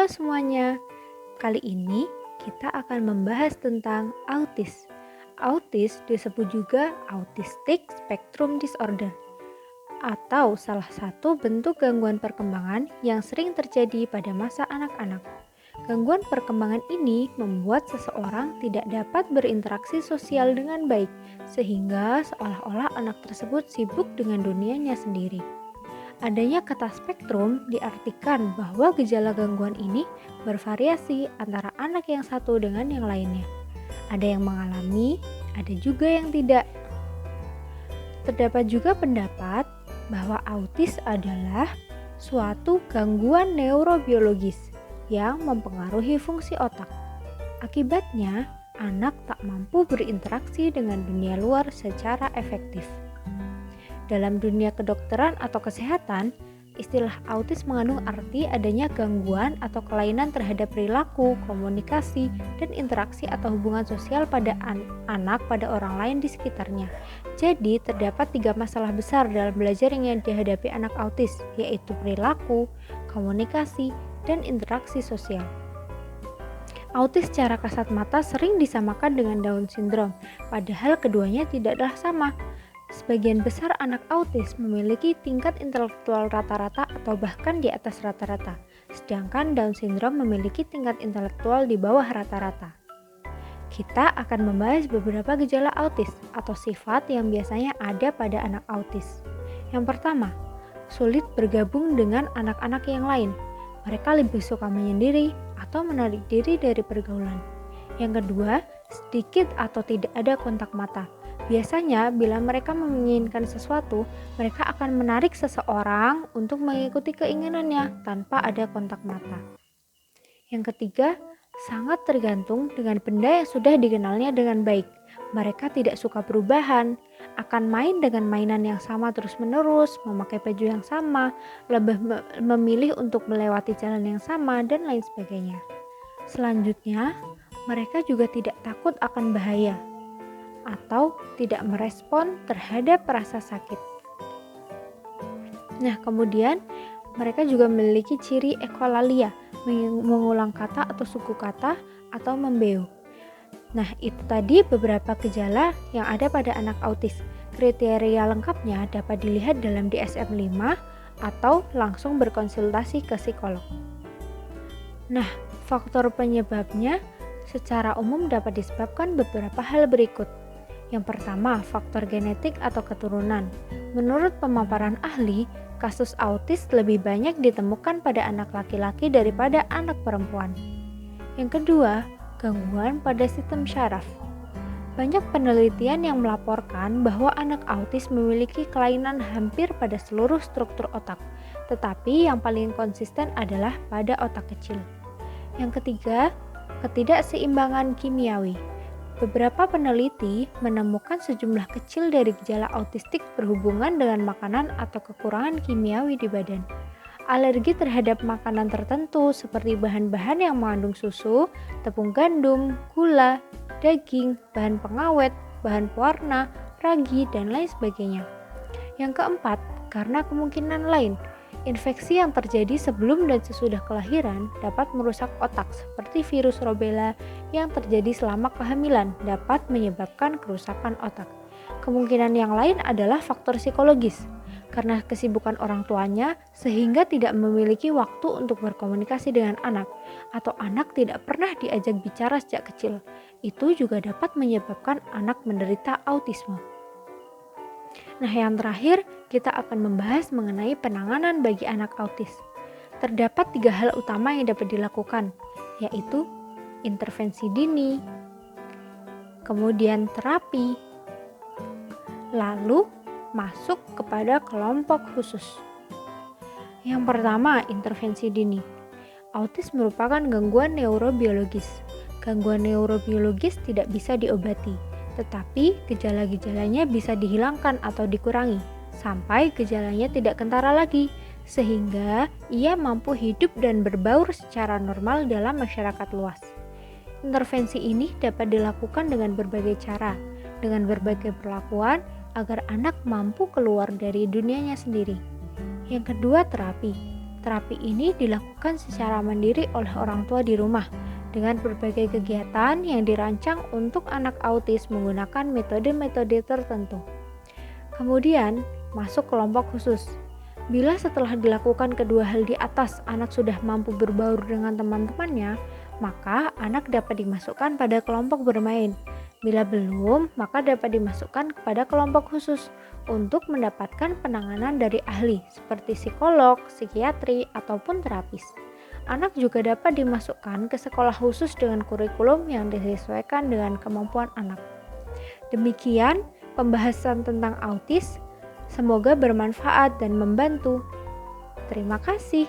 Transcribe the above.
semuanya, kali ini kita akan membahas tentang autis. Autis disebut juga Autistic Spectrum Disorder atau salah satu bentuk gangguan perkembangan yang sering terjadi pada masa anak-anak. Gangguan perkembangan ini membuat seseorang tidak dapat berinteraksi sosial dengan baik, sehingga seolah-olah anak tersebut sibuk dengan dunianya sendiri. Adanya kata spektrum diartikan bahwa gejala gangguan ini bervariasi antara anak yang satu dengan yang lainnya. Ada yang mengalami, ada juga yang tidak. Terdapat juga pendapat bahwa autis adalah suatu gangguan neurobiologis yang mempengaruhi fungsi otak. Akibatnya, anak tak mampu berinteraksi dengan dunia luar secara efektif. Dalam dunia kedokteran atau kesehatan, istilah autis mengandung arti adanya gangguan atau kelainan terhadap perilaku, komunikasi, dan interaksi atau hubungan sosial pada anak pada orang lain di sekitarnya. Jadi, terdapat 3 masalah besar dalam belajar yang dihadapi anak autis, yaitu perilaku, komunikasi, dan interaksi sosial. Autis secara kasat mata sering disamakan dengan Down syndrome, padahal keduanya tidaklah sama. Sebagian besar anak autis memiliki tingkat intelektual rata-rata atau bahkan di atas rata-rata, sedangkan Down syndrome memiliki tingkat intelektual di bawah rata-rata. Kita akan membahas beberapa gejala autis atau sifat yang biasanya ada pada anak autis. Yang pertama, sulit bergabung dengan anak-anak yang lain. Mereka lebih suka menyendiri atau menarik diri dari pergaulan. Yang kedua, sedikit atau tidak ada kontak mata. Biasanya, bila mereka menginginkan sesuatu, mereka akan menarik seseorang untuk mengikuti keinginannya tanpa ada kontak mata. Yang ketiga, sangat tergantung dengan benda yang sudah dikenalnya dengan baik. Mereka tidak suka perubahan, akan main dengan mainan yang sama terus-menerus, memakai baju yang sama, lebih memilih untuk melewati jalan yang sama, dan lain sebagainya. Selanjutnya, mereka juga tidak takut akan bahaya atau tidak merespon terhadap rasa sakit. Nah, kemudian mereka juga memiliki ciri ekolalia, mengulang kata atau suku kata atau membeu. Nah, itu tadi beberapa gejala yang ada pada anak autis. Kriteria lengkapnya dapat dilihat dalam DSM-5 atau langsung berkonsultasi ke psikolog. Nah, faktor penyebabnya secara umum dapat disebabkan beberapa hal berikut. Yang pertama, faktor genetik atau keturunan. Menurut pemaparan ahli, kasus autis lebih banyak ditemukan pada anak laki-laki daripada anak perempuan. Yang kedua, gangguan pada sistem syaraf. Banyak penelitian yang melaporkan bahwa anak autis memiliki kelainan hampir pada seluruh struktur otak, tetapi yang paling konsisten adalah pada otak kecil. Yang ketiga, ketidakseimbangan kimiawi. Beberapa peneliti menemukan sejumlah kecil dari gejala autistik berhubungan dengan makanan atau kekurangan kimiawi di badan. Alergi terhadap makanan tertentu seperti bahan-bahan yang mengandung susu, tepung gandum, gula, daging, bahan pengawet, bahan pewarna, ragi, dan lain sebagainya. Yang keempat, karena kemungkinan lain. Infeksi yang terjadi sebelum dan sesudah kelahiran dapat merusak otak seperti virus rubella yang terjadi selama kehamilan dapat menyebabkan kerusakan otak. Kemungkinan yang lain adalah faktor psikologis, karena kesibukan orang tuanya sehingga tidak memiliki waktu untuk berkomunikasi dengan anak, atau anak tidak pernah diajak bicara sejak kecil. Itu juga dapat menyebabkan anak menderita autisme. Nah, yang terakhir, kita akan membahas mengenai penanganan bagi anak autis. Terdapat 3 hal utama yang dapat dilakukan, yaitu intervensi dini, kemudian terapi, lalu masuk kepada kelompok khusus. Yang pertama, intervensi dini. Autis merupakan gangguan neurobiologis. Gangguan neurobiologis tidak bisa diobati, tetapi gejala-gejalanya bisa dihilangkan atau dikurangi, sampai gejalanya tidak kentara lagi, sehingga ia mampu hidup dan berbaur secara normal dalam masyarakat luas. Intervensi ini dapat dilakukan dengan berbagai cara, dengan berbagai perlakuan, agar anak mampu keluar dari dunianya sendiri. Yang kedua, terapi. Terapi ini dilakukan secara mandiri oleh orang tua di rumah dengan berbagai kegiatan yang dirancang untuk anak autis menggunakan metode-metode tertentu. Kemudian, masuk kelompok khusus. Bila setelah dilakukan kedua hal di atas, anak sudah mampu berbaur dengan teman-temannya, maka anak dapat dimasukkan pada kelompok bermain. Bila belum, maka dapat dimasukkan kepada kelompok khusus untuk mendapatkan penanganan dari ahli seperti psikolog, psikiatri, ataupun terapis. Anak juga dapat dimasukkan ke sekolah khusus dengan kurikulum yang disesuaikan dengan kemampuan anak. Demikian pembahasan tentang autis. Semoga bermanfaat dan membantu. Terima kasih.